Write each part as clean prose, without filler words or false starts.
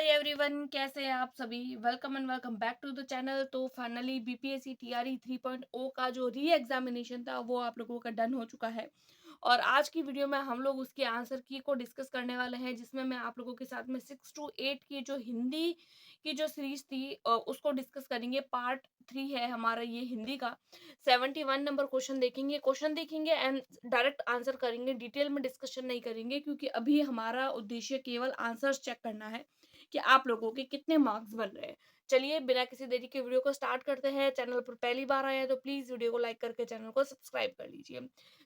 Everyone, कैसे हैं आप सभी। Welcome and welcome back to the channel. तो फाइनली बीपीएससी टीआरई 3.0 का जो री एग्जामिनेशन था वो आप लोगों का डन हो चुका है। और आज की वीडियो में हम लोग उसके आंसर की को डिस्कस करने वाले हैं, जिसमें मैं आप लोगों के साथ में 6 to 8 की जो हिंदी की जो सीरीज थी उसको डिस्कस करेंगे। पार्ट 3 है हमारा ये हिंदी का। 71 नंबर क्वेश्चन देखेंगे एंड डायरेक्ट आंसर करेंगे। डिटेल में डिस्कशन नहीं करेंगे, क्योंकि अभी हमारा उद्देश्य केवल आंसर्स चेक करना है कि आप लोगों के कितने मार्क्स बन रहे हैं। चलिए बिना किसी देरी के वीडियो को स्टार्ट करते हैं। चैनल पर पहली बार आए हैं तो प्लीज वीडियो को लाइक करके चैनल को सब्सक्राइब कर लीजिए।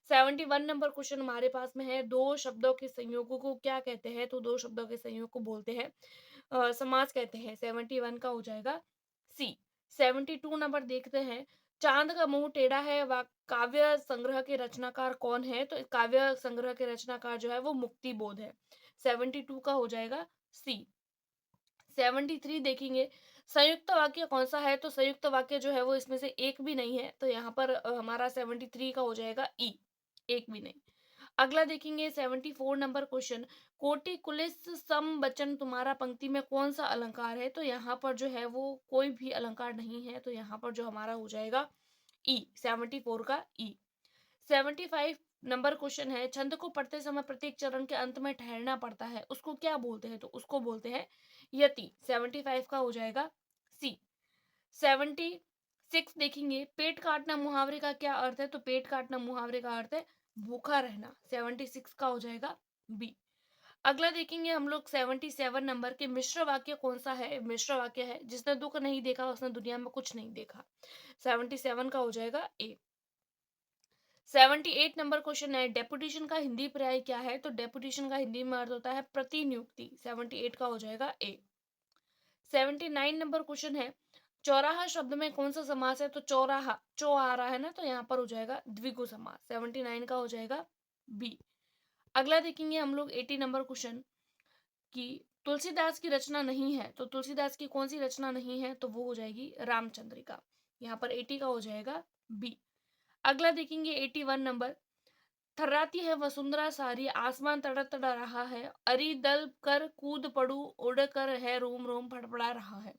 71 नंबर क्वेश्चन हमारे पास में है। दो शब्दों के संयोगों को क्या कहते हैं? तो दो शब्दों के संयोग को बोलते हैं समास कहते हैं। 71 का हो जाएगा सी। 72 नंबर देखते हैं। चांद का मुंह टेढ़ा है व काव्य संग्रह के रचनाकार कौन है? तो काव्य संग्रह के रचनाकार जो है वो मुक्ति बोध है। 72 का हो जाएगा सी। 73 देखेंगे। संयुक्त वाक्य कौन सा है? तो संयुक्त वाक्य जो है वो इसमें से एक भी नहीं है, तो यहाँ पर हमारा 73 का हो जाएगा ई। एक भी नहीं। अगला देखेंगे 74 नंबर क्वेश्चन। कोटि कुलिस सम बचन तुम्हारा पंक्ति में कौन सा अलंकार है? तो यहाँ पर जो है वो कोई भी अलंकार नहीं है, तो यहाँ पर जो हमारा हो जाएगा ई। 74 का ई। 75 नंबर क्वेश्चन है। छंद को पढ़ते समय प्रत्येक चरण के अंत में ठहरना पड़ता है, उसको क्या बोलते हैं? तो उसको बोलते हैं यति। 75 का हो जाएगा सी। 76 देखेंगे। पेट काटना मुहावरे का क्या अर्थ है? तो पेट काटना मुहावरे का अर्थ है भूखा रहना। 76 का हो जाएगा बी। अगला देखेंगे हम लोग 77 नंबर के। मिश्र वाक्य कौन सा है? मिश्र वाक्य है जिसने दुख नहीं देखा उसने दुनिया में कुछ नहीं देखा। 77 का हो जाएगा ए। 78 नंबर क्वेश्चन है। डेपुटेशन का हिंदी पर्याय क्या है? तो डेपुटेशन का हिंदी में अर्थ होता है प्रतिनियुक्ति। 78 का हो जाएगा ए। 79 नंबर क्वेश्चन है। चौराहा शब्द में कौन सा समास है? तो चौराहा, चौ आ रहा है ना, तो यहाँ पर हो जाएगा द्विगु समास। 79 का हो जाएगा बी। अगला देखेंगे हम लोग 80 नंबर क्वेश्चन कि तुलसीदास की रचना नहीं है, तो तुलसीदास की कौन सी रचना नहीं है? तो वो हो जाएगी रामचंद्रिका। यहाँ पर 80 का हो जाएगा बी। अगला देखेंगे 81 नंबर। थर्राती है वसुंधरा सारी, आसमान तड़तड़ रहा है, अरी दल कर कूद पड़ू, उड़ कर है रोम रोम फड़फड़ा रहा है।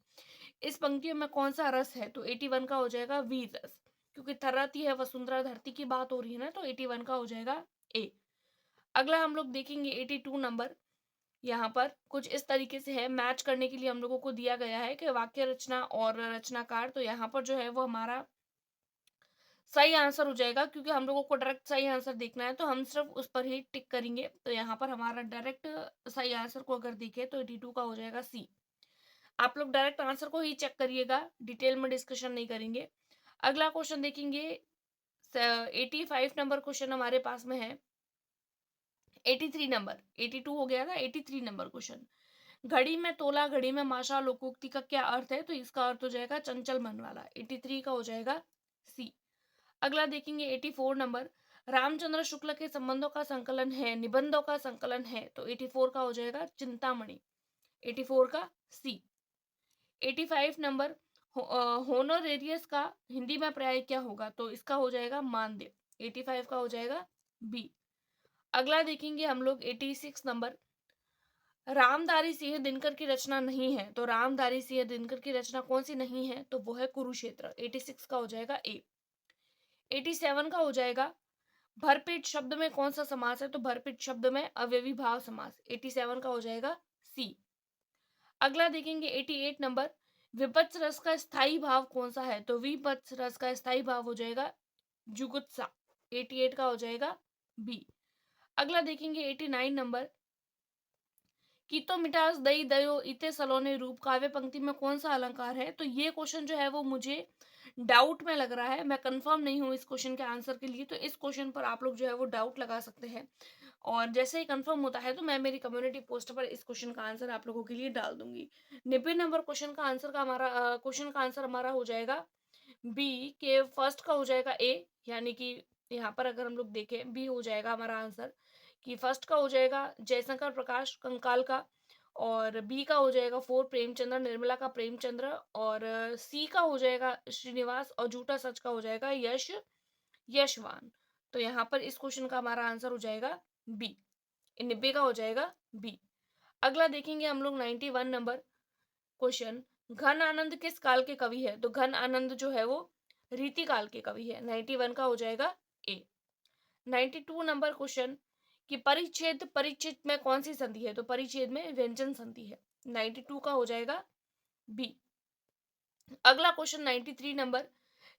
इस पंक्तियों में कौन सा रस है? तो 81 का हो जाएगा वीर रस, क्योंकि थर्राती है वसुंधरा धरती की बात हो रही है ना, तो 81 का हो जाएगा ए। अगला हम लोग देखेंगे 82 नंबर। यहाँ पर कुछ इस तरीके से है। मैच करने के लिए हम लोगों को दिया गया है कि वाक्य रचना और रचनाकार, तो यहाँ पर जो है वो हमारा सही आंसर हो जाएगा, क्योंकि हम लोगों को डायरेक्ट सही आंसर देखना है, तो हम सिर्फ उस पर ही टिक करेंगे। तो यहाँ पर हमारा डायरेक्ट सही आंसर को अगर देखें तो 82 का हो जाएगा सी। आप लोग डायरेक्ट आंसर को ही चेक करिएगा, डिटेल में डिस्कशन नहीं करेंगे। अगला क्वेश्चन देखेंगे। 85 नंबर क्वेश्चन हमारे पास में है। 83 नंबर, 82 हो गया था, 83 नंबर क्वेश्चन। घड़ी में तोला घड़ी में माशा लोकोक्ति का क्या अर्थ है? तो इसका अर्थ हो जाएगा चंचल मन वाला। 83 का हो जाएगा सी। अगला देखेंगे 84 नंबर। रामचंद्र शुक्ल के संबंधों का संकलन है, निबंधों का संकलन है, तो 84 का हो जाएगा चिंतामणि। 84 का सी। 85 नंबर। होनोरेरियस का हिंदी में पर्याय क्या होगा? तो इसका हो जाएगा मानदेय। 85 का हो जाएगा बी। अगला देखेंगे हम लोग 86 नंबर। रामधारी सिंह दिनकर की रचना नहीं है, तो रामधारी सिंह दिनकर की रचना कौन सी नहीं है? तो वो है कुरुक्षेत्र। 86 का हो जाएगा ए। 87 का हो जाएगा। भरपेट शब्द में कौन सा समास है? तो भरपेट शब्द में अव्ययी भाव समास। 87 का हो जाएगा सी। अगला देखेंगे 88 नंबर। विपक्ष रस का स्थायी भाव कौन सा है? तो विपक्ष रस का स्थायी भाव हो जाएगा जुगुत्सा। 88 का हो जाएगा बी। अगला देखेंगे 89 नंबर। कीतो मिठास दई दयो इते सलोने रूप काव्य पंक्ति में कौन सा अलंकार है? तो ये क्वेश्चन जो है वो मुझे डाउट में लग रहा है, मैं कंफर्म नहीं हूँ इस क्वेश्चन के आंसर के लिए, तो इस क्वेश्चन पर आप लोग जो है वो डाउट लगा सकते हैं। और जैसे ही कंफर्म होता है तो मैं मेरी कम्युनिटी पोस्ट पर इस क्वेश्चन का आंसर आप लोगों के लिए डाल दूंगी। 90 नंबर क्वेश्चन का आंसर हमारा हो जाएगा बी। के फर्स्ट का हो जाएगा ए, यानी कि यहाँ पर अगर हम लोग देखें बी हो जाएगा हमारा आंसर। कि फर्स्ट का हो जाएगा जयशंकर प्रकाश कंकाल का, और बी का हो जाएगा फोर प्रेमचंद्र निर्मला का प्रेमचंद्र, और सी का हो जाएगा श्रीनिवास, और झूठा सच का हो जाएगा यशवान। तो यहाँ पर इस क्वेश्चन का हमारा आंसर हो जाएगा बी। 90 का हो जाएगा बी। अगला देखेंगे हम लोग 91 नंबर। क्वेश्चन, घन आनंद किस काल के कवि है? तो घन आनंद जो है वो रीति काल के कवि है। 91 का हो जाएगा ए। 92 नंबर क्वेश्चन, कि परिच्छेद परिचित में कौन सी संधि है? तो परिच्छेद में व्यंजन संधि है। 92 का हो जाएगा बी। अगला क्वेश्चन 93 नंबर,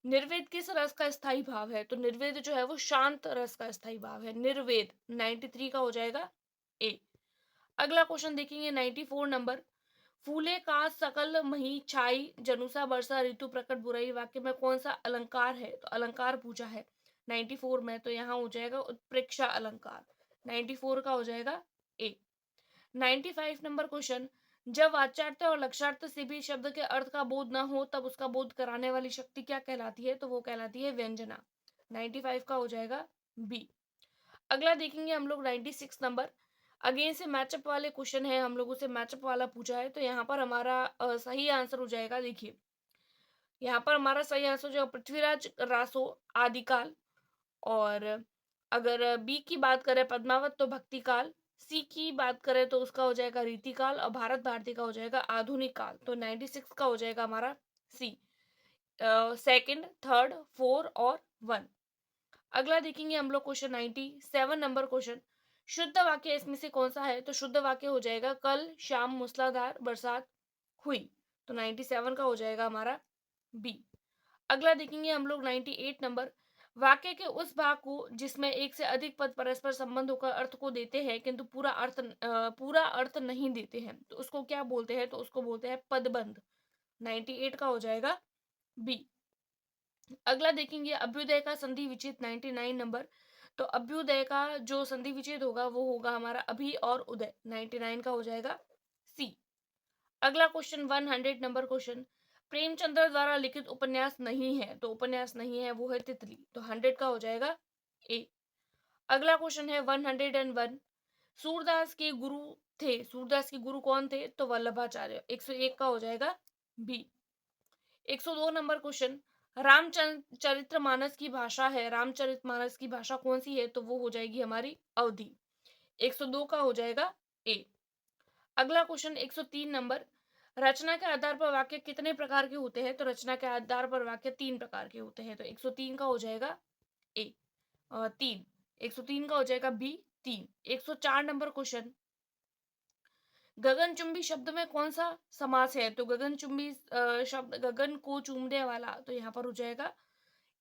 निर्वेद किस रस का स्थायी भाव है? तो निर्वेद जो है वो शांत रस का स्थायी भाव है। निर्वेद 93 का हो जाएगा ए। अगला क्वेश्चन देखेंगे 94 नंबर, फूले का सकल मही छाई जनुसा बरसा ऋतु प्रकट बुराई वाक्य में कौन सा अलंकार है? तो अलंकार पूछा है 94 में, तो यहाँ हो जाएगा उत्प्रेक्षा अलंकार। 94 का हो जाएगा ए। 95 नंबर क्वेश्चन, जब वाच्यार्थ और लक्ष्यार्थ से भी शब्द के अर्थ का बोध न हो तब उसका बोध कराने वाली शक्ति क्या कहलाती है? तो वो कहलाती है व्यंजना। 95 का हो जाएगा बी। अगला देखेंगे हम लोग 96 नंबर, अगेन से मैचअप वाले क्वेश्चन है, हम लोगों से मैचअप वाला पूछा है, तो यहाँ पर हमारा सही आंसर हो जाएगा। देखिए यहाँ पर हमारा सही आंसर जो पृथ्वीराज रासो आदिकाल, और अगर बी की बात करें पद्मावत तो भक्ति काल, सी की बात करें तो उसका हो जाएगा रीतिकाल, और भारत भारती का हो जाएगा आधुनिक काल। तो 96 का हो जाएगा हमारा सी, सेकंड, थर्ड, फोर और वन। अगला देखेंगे हम लोग क्वेश्चन 97 नंबर क्वेश्चन, शुद्ध वाक्य इसमें से कौन सा है? तो शुद्ध वाक्य हो जाएगा कल शाम मूसलाधार बरसात हुई। तो 97 का हो जाएगा हमारा बी। अगला देखेंगे हम लोग 98 नंबर, वाक्य के उस भाग को जिसमें एक से अधिक पद परस्पर संबंध होकर अर्थ को देते हैं किंतु पूरा अर्थ नहीं देते हैं, तो उसको क्या बोलते हैं? तो उसको बोलते हैं पदबंध। 98 का हो जाएगा बी। अगला देखेंगे अभ्युदय का संधि विच्छेद 99 नंबर, तो अभ्युदय का जो संधि विच्छेद होगा वो होगा हमारा अभि और उदय। 99 का हो जाएगा सी। अगला क्वेश्चन 100 नंबर क्वेश्चन, प्रेमचंद्र द्वारा लिखित उपन्यास नहीं है, तो उपन्यास नहीं है वो है तितली। तो 100 का हो जाएगा ए। अगला क्वेश्चन है 101, सूरदास के गुरु थे, सूरदास के गुरु कौन थे? तो वल्लभाचार्य। 101 का हो जाएगा बी। 102 नंबर क्वेश्चन, रामचरितमानस की भाषा है, रामचरितमानस की भाषा कौन सी है? तो वो हो जाएगी हमारी अवधी। 102 का हो जाएगा ए। अगला क्वेश्चन 103 नंबर, रचना के आधार पर वाक्य कितने प्रकार के होते हैं? तो रचना के आधार पर वाक्य 3 प्रकार के होते हैं। तो 103 का हो जाएगा ए, 3। 103 का हो जाएगा बी, 3। 104 नंबर क्वेश्चन, गगनचुंबी शब्द में कौन सा समास है? तो गगनचुंबी शब्द गगन को चूमने वाला, तो यहाँ पर हो जाएगा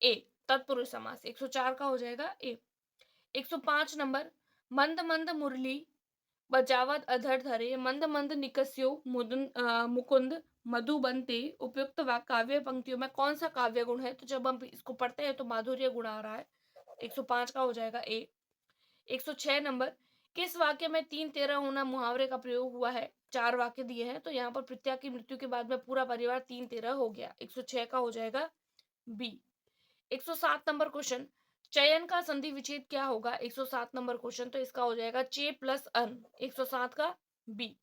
ए, तत्पुरुष समास। 104 का हो जाएगा ए। 105 नंबर, मंद मंद मुरली बजावत अधर धरे मंद मंद निकस्यो मुकुंद मधुबनते, उपयुक्त काव्य पंक्तियों में कौन सा काव्य गुण है? तो जब हम इसको पढ़ते हैं तो माधुर्य गुण आ रहा है। 105 का हो जाएगा ए। 106 नंबर, किस वाक्य में 3-13 होना मुहावरे का प्रयोग हुआ है? 4 वाक्य दिए हैं, तो यहाँ पर प्रत्या की मृत्यु के बाद में पूरा परिवार 3-13 हो गया। 106 का हो जाएगा बी। 107 नंबर क्वेश्चन, चयन का संधि विच्छेद क्या होगा? 107 नंबर क्वेश्चन, तो इसका हो जाएगा चे प्लस अन। 107 का बी।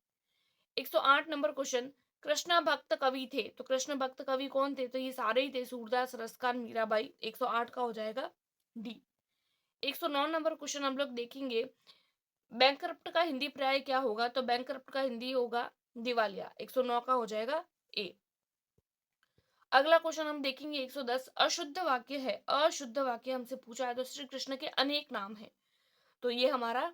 108 नंबर क्वेश्चन, कृष्ण भक्त कवि थे, तो कृष्ण भक्त कवि कौन थे? तो ये सारे ही थे, सूरदास, रसखान, मीराबाई। 108 का हो जाएगा डी। 109 नंबर क्वेश्चन हम लोग देखेंगे, बैंकरप्ट का हिंदी पर्याय क्या होगा? तो बैंकरप्ट का हिंदी होगा दिवालिया। 109 का हो जाएगा ए। अगला क्वेश्चन हम देखेंगे 110, अशुद्ध वाक्य है, अशुद्ध वाक्य हमसे पूछा है, तो श्री कृष्ण के अनेक नाम हैं, तो ये हमारा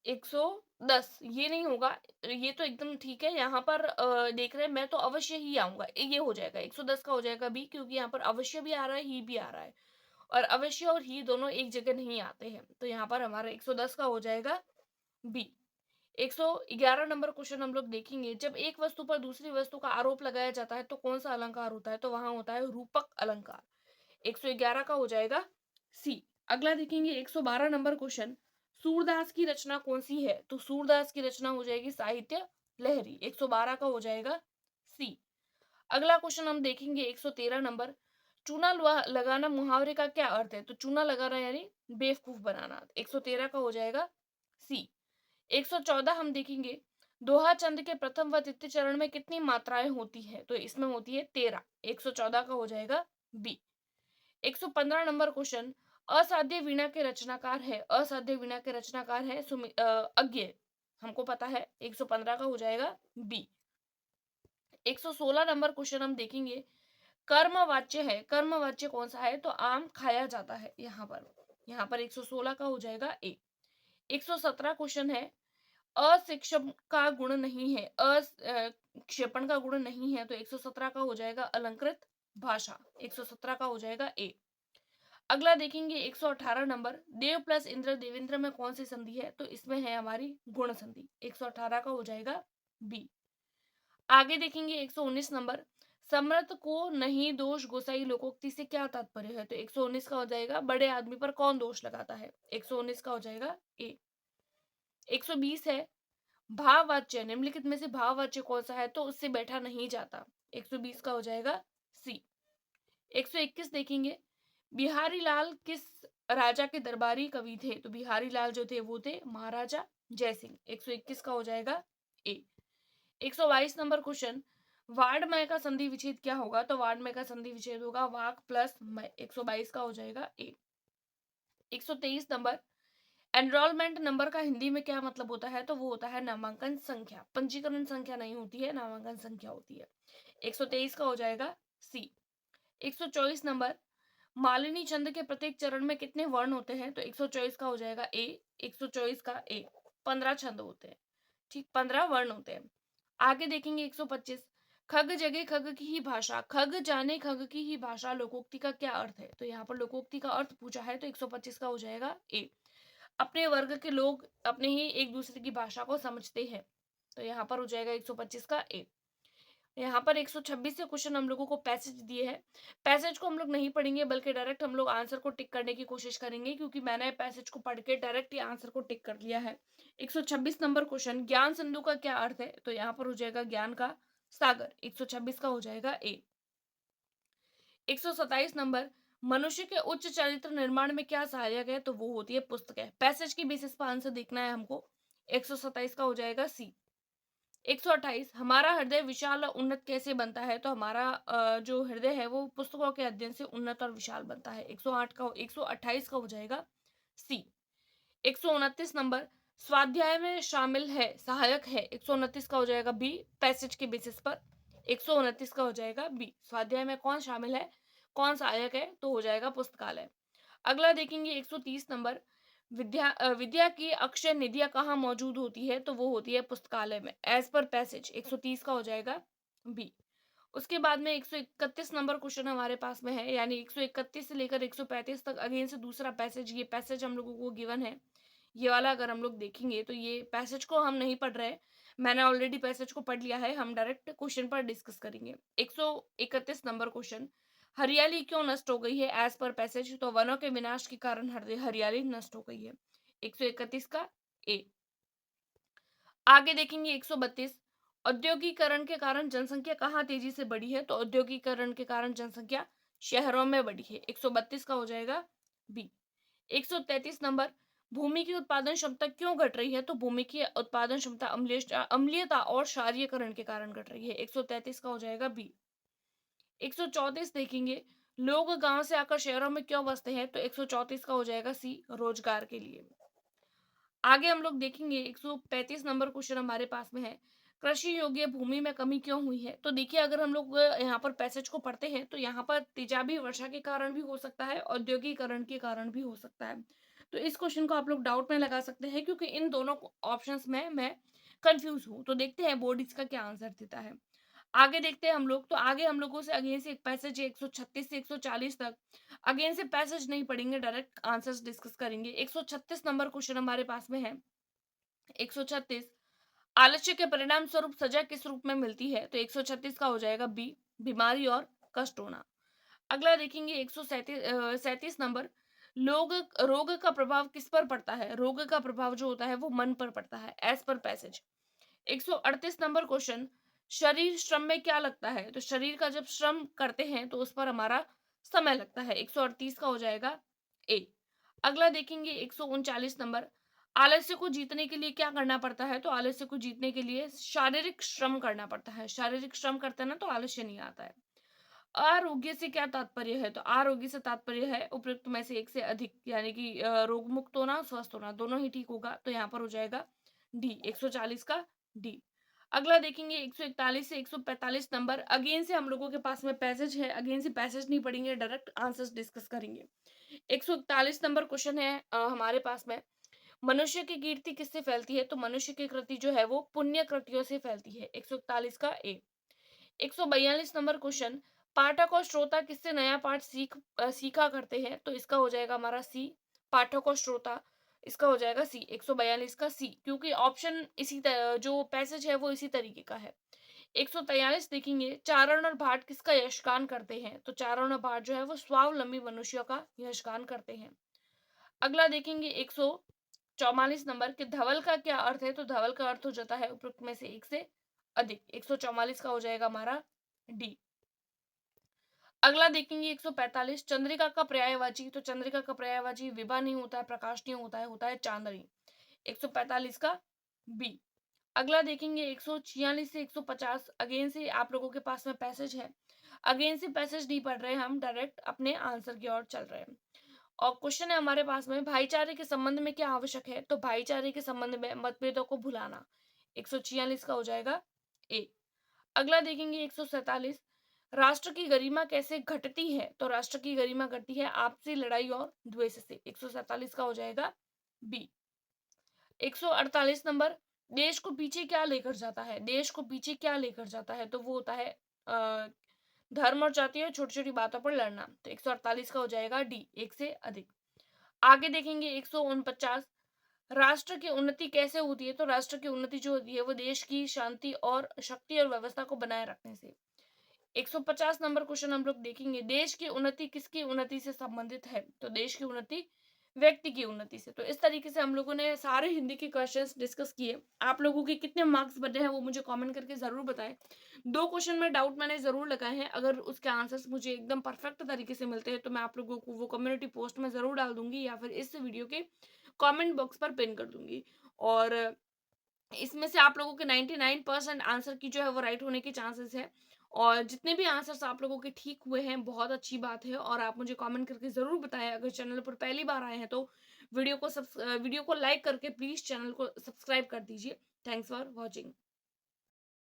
110 ये नहीं होगा, ये तो एकदम ठीक है। यहाँ पर देख रहे हैं, मैं तो अवश्य ही आऊंगा, ये हो जाएगा 110 का हो जाएगा बी, क्योंकि यहाँ पर अवश्य भी आ रहा है, ही भी आ रहा है, और अवश्य और ही दोनों एक जगह नहीं आते हैं, तो यहाँ पर हमारा 110 का हो जाएगा बी। 111 नंबर क्वेश्चन हम लोग देखेंगे, जब एक वस्तु पर दूसरी वस्तु का आरोप लगाया जाता है तो कौन सा अलंकार होता है? तो वहां होता है रूपक अलंकार। 111 का हो जाएगा सी। अगला देखेंगे 112 नंबर क्वेश्चन, सूरदास की रचना कौन सी है? तो सूरदास की रचना हो जाएगी साहित्य लहरी। 112 का हो जाएगा सी। अगला क्वेश्चन हम देखेंगे 113 नंबर, चूना लगाना मुहावरे का क्या अर्थ है? तो चूना लगाना यानी बेवकूफ बनाना। 113 का हो जाएगा सी। 114 हम देखेंगे, दोहा चंद के प्रथम व द्वितीय चरण में कितनी मात्राएं होती है? तो इसमें होती है 13। 114 का हो जाएगा बी। 115 नंबर क्वेश्चन, असाध्य वीणा के रचनाकार है, असाध्य वीणा के रचनाकार है अज्ञे, हमको पता है। 115 का हो जाएगा बी। 116 नंबर क्वेश्चन हम देखेंगे, कर्मवाच्य है, कर्मवाच्य कौन सा है, तो आम खाया जाता है। यहाँ पर 116 का हो जाएगा ए। 117 क्वेश्चन है, अशिक्षण का गुण नहीं है, क्षेपण का गुण नहीं है, तो 117 का हो जाएगा अलंकृत भाषा। 117 का हो जाएगा ए। अगला देखेंगे 118 नंबर, देव प्लस इंद्र देवेंद्र में कौन सी संधि है, तो इसमें है हमारी गुण संधि। 118 का हो जाएगा बी। आगे देखेंगे 119 नंबर, समर्थ को नहीं दोष गोसाई लोकोक्ति से क्या तात्पर्य है, तो 119 का हो जाएगा बड़े आदमी पर कौन दोष लगाता है। 119 का हो जाएगा ए। 120 है, भाववाच्य निम्नलिखित में से भाववाच्य कौन सा है, तो उससे बैठा नहीं जाता। 120 का हो जाएगा सी। 121 देखेंगे, बिहारी लाल किस राजा के दरबारी कवि थे, तो बिहारी लाल जो थे वो थे महाराजा जयसिंह। 121 का हो जाएगा ए। 122 नंबर क्वेश्चन, वार्डमय का संधि विच्छेद क्या होगा, तो वार्डमय का संधि विच्छेद होगा वाक प्लस मय। 122 का हो जाएगा ए। 123 नंबर, एनरोलमेंट नंबर का हिंदी में क्या मतलब होता है, तो वो होता है नामांकन संख्या। पंजीकरण संख्या नहीं होती है, नामांकन संख्या होती है। 123 का हो जाएगा सी। 124 नंबर, मालिनी छंद के प्रत्येक चरण में कितने वर्ण होते हैं, तो 124 का हो जाएगा ए। 124 का ए, 15 छंद होते हैं, ठीक, 15 वर्ण होते हैं। आगे देखेंगे 125, खग जगे खग की ही भाषा, खग जाने खग की ही भाषा लोकोक्ति का क्या अर्थ है, तो यहाँ पर लोकोक्ति का अर्थ पूछा है, तो 125 का हो जाएगा ए। अपने वर्ग के लोग अपने ही एक दूसरे की भाषा को समझते हैं, तो यहाँ पर हो जाएगा 125 का ए। यहाँ पर 126 से क्वेश्चन हम लोगों को पैसेज दिए हैं। पैसेज को हम लोग नहीं पढ़ेंगे, बल्कि डायरेक्ट हम लोग आंसर को टिक करने की कोशिश करेंगे, क्योंकि मैंने पैसेज को पढ़ के डायरेक्ट ही आंसर को टिक कर लिया है। 126 नंबर क्वेश्चन, ज्ञान सिंधु का क्या अर्थ है, तो यहाँ पर हो जाएगा ज्ञान का सागर। 126 का हो जाएगा ए। 127 नंबर, मनुष्य के उच्च चरित्र निर्माण में क्या सहायक है, तो वो होती है पुस्तकें। पैसेज की बेसिस पर आंसर देखना है हमको। 127 का हो जाएगा सी। 128, हमारा हृदय विशाल और उन्नत कैसे बनता है, तो हमारा जो हृदय है वो पुस्तकों के अध्ययन से उन्नत और विशाल बनता है। 108 का 128 का हो जाएगा सी। 129 नंबर, स्वाध्याय में शामिल है, सहायक है। 129 का हो जाएगा बी, पैसेज के बेसिस पर। 129 का हो जाएगा बी, स्वाध्याय में कौन शामिल है, कौन सहायक है, तो हो जाएगा पुस्तकालय। अगला देखेंगे 130 नंबर, विद्या की अक्षय निधियां कहाँ मौजूद होती है, तो वो होती है पुस्तकालय में, एज पर पैसेज। 130 का हो जाएगा बी। उसके बाद में 131 नंबर क्वेश्चन हमारे पास में है, यानी 131 से लेकर 135 तक अगेन से दूसरा पैसेज। ये पैसेज हम लोगों को गिवन है, ये वाला अगर हम लोग देखेंगे तो ये पैसेज को हम नहीं पढ़ रहे हैं, मैंने ऑलरेडी पैसेज को पढ़ लिया है, हम डायरेक्ट क्वेश्चन पर डिस्कस करेंगे। 131 नंबर क्वेश्चन, हरियाली क्यों नष्ट हो गई है, एज पर पैसेज, तो वनों के विनाश के कारण हरियाली नष्ट हो गई है। 131 का ए। आगे देखेंगे 132, औद्योगिकरण के कारण जनसंख्या कहाँ तेजी से बढ़ी है, तो औद्योगिकरण के कारण जनसंख्या शहरों में बढ़ी है। 132 का हो जाएगा बी। 133 नंबर, भूमि की उत्पादन क्षमता क्यों घट रही है, तो भूमि की उत्पादन क्षमता अम्लीयता और क्षारीयकरण के कारण घट रही है। 133 का हो जाएगा बी। 134 देखेंगे, लोग गांव से आकर शहरों में क्यों बसते हैं, तो 134 का हो जाएगा सी, रोजगार के लिए। आगे हम लोग देखेंगे 135 नंबर क्वेश्चन हमारे पास में है, कृषि योग्य भूमि में कमी क्यों हुई है, तो देखिए अगर हम लोग यहाँ पर पैसेज को पढ़ते हैं तो यहाँ पर तेजाबी वर्षा के कारण भी हो सकता है, औद्योगिकरण के कारण भी हो सकता है। तो इस क्वेश्चन को आप लोग डाउट में लगा सकते हैं, क्योंकि इन दोनों ऑप्शंस में मैं कंफ्यूज हूँ। तो देखते हैं बोर्ड इसका क्या आंसर देता है। आगे देखते हैं हम लोग, तो आगे हम लोगों से अगेन से एक पैसेज है 136 से 140 तक। अगेन से पैसेज नहीं पढ़ेंगे, डायरेक्ट आंसर्स डिस्कस करेंगे। 136 नंबर क्वेश्चन हमारे पास में है। 136, आलस्य के परिणाम स्वरूप सजा किस रूप में मिलती है, तो 136 का हो जाएगा बी, बीमारी और कष्ट होना। अगला देखेंगे 137 नंबर, रोग का प्रभाव किस पर पड़ता है, रोग का प्रभाव जो होता है वो मन पर पड़ता है, as per passage. 138 number question, शरीर श्रम में क्या लगता है, तो शरीर का जब श्रम करते हैं तो उस पर हमारा समय लगता है। 138 का हो जाएगा ए। अगला देखेंगे 139 नंबर, आलस्य को जीतने के लिए क्या करना पड़ता है, तो आलस्य को जीतने के लिए शारीरिक श्रम करना पड़ता है। शारीरिक श्रम करते हैं ना तो आलस्य नहीं आता है। आरोग्य से क्या तात्पर्य है, तो आरोग्य से तात्पर्य है उपयुक्त में से एक से अधिक, यानी कि रोग मुक्त होना, स्वस्थ होना, दोनों ही ठीक होगा, तो यहाँ पर हो जाएगा डी, 140 का डी। अगला देखेंगे 141 से 145 नंबर, अगेन से हम लोगों के पास में पैसेज है, अगेन से पैसेज नहीं पढ़ेंगे, डायरेक्ट आंसर्स डिस्कस करेंगे। 141 नंबर क्वेश्चन है हमारे पास में, मनुष्य की कीर्ति किससे फैलती है? तो मनुष्य की कृति जो है वो पुण्य कृतियों से फैलती है, 141 का ए। 142 नंबर क्वेश्चन, पाठक और श्रोता किससे नया पाठ सीखा करते हैं? तो इसका हो जाएगा हमारा सी, पाठक और श्रोता, इसका हो जाएगा सी, 142 का सी, क्योंकि ऑप्शन इसी तरह जो पैसेज है वो इसी तरीके का है। 143 देखेंगे, चारण और भाट किसका यशगान करते हैं? तो चारण और भाट जो है वो स्वावलंबी मनुष्यों का यशगान करते हैं। अगला देखेंगे 144 नंबर के, धवल का क्या अर्थ है? तो धवल का अर्थ हो जाता है उपरोक्त में से एक से अधिक, 144 का हो जाएगा हमारा डी। अगला देखेंगे 145, चंद्रिका का पर्यायवाची, तो चंद्रिका का पर्यायवाची विभा नहीं होता है, प्रकाश नहीं होता है चांदनी, 145 का बी। अगला देखेंगे 146 से 150, अगेन से आप लोगों के पास में पैसेज है, अगेन से पैसेज नहीं पढ़ रहे हैं, हम डायरेक्ट अपने आंसर की ओर चल रहे हैं। और क्वेश्चन है हमारे पास में, भाईचारे के संबंध में क्या आवश्यक है? तो भाईचारे के संबंध में मतभेदों को भुलाना, 146 का हो जाएगा ए। अगला देखेंगे 147, राष्ट्र की गरिमा कैसे घटती है? तो राष्ट्र की गरिमा घटती है आपसी लड़ाई और द्वेष से, 147 का हो जाएगा बी। 148 नंबर, देश को पीछे क्या लेकर जाता है? देश को पीछे क्या लेकर जाता है? तो वो होता है धर्म और जाति और छोटी छोटी बातों पर लड़ना, तो 148 का हो जाएगा डी, एक से अधिक। आगे देखेंगे 149, राष्ट्र की उन्नति कैसे होती है? तो राष्ट्र की उन्नति जो होती है वो देश की शांति और शक्ति और व्यवस्था को बनाए रखने से। 150 नंबर क्वेश्चन हम लोग देखेंगे, देश की उन्नति किसकी उन्नति से संबंधित है? तो देश की उन्नति व्यक्ति की उन्नति से। तो इस तरीके से हम लोगों ने सारे हिंदी के क्वेश्चंस डिस्कस किए। आप लोगों के कितने मार्क्स बने हैं वो मुझे कमेंट करके जरूर बताएं। 2 क्वेश्चन में डाउट मैंने जरूर लगाए हैं, अगर उसके आंसर्स मुझे एकदम परफेक्ट तरीके से मिलते हैं तो मैं आप लोगों को वो कम्युनिटी पोस्ट में जरूर डाल दूंगी या फिर इस वीडियो के कमेंट बॉक्स पर पिन कर दूंगी। और इसमें से आप लोगों के 99% आंसर की जो है वो राइट होने के चांसेस है, और जितने भी आंसर्स आप लोगों के ठीक हुए हैं बहुत अच्छी बात है। और आप मुझे कमेंट करके जरूर बताएं, अगर चैनल पर पहली बार आए हैं तो वीडियो को लाइक करके प्लीज चैनल को सब्सक्राइब कर दीजिए। Thanks for watching.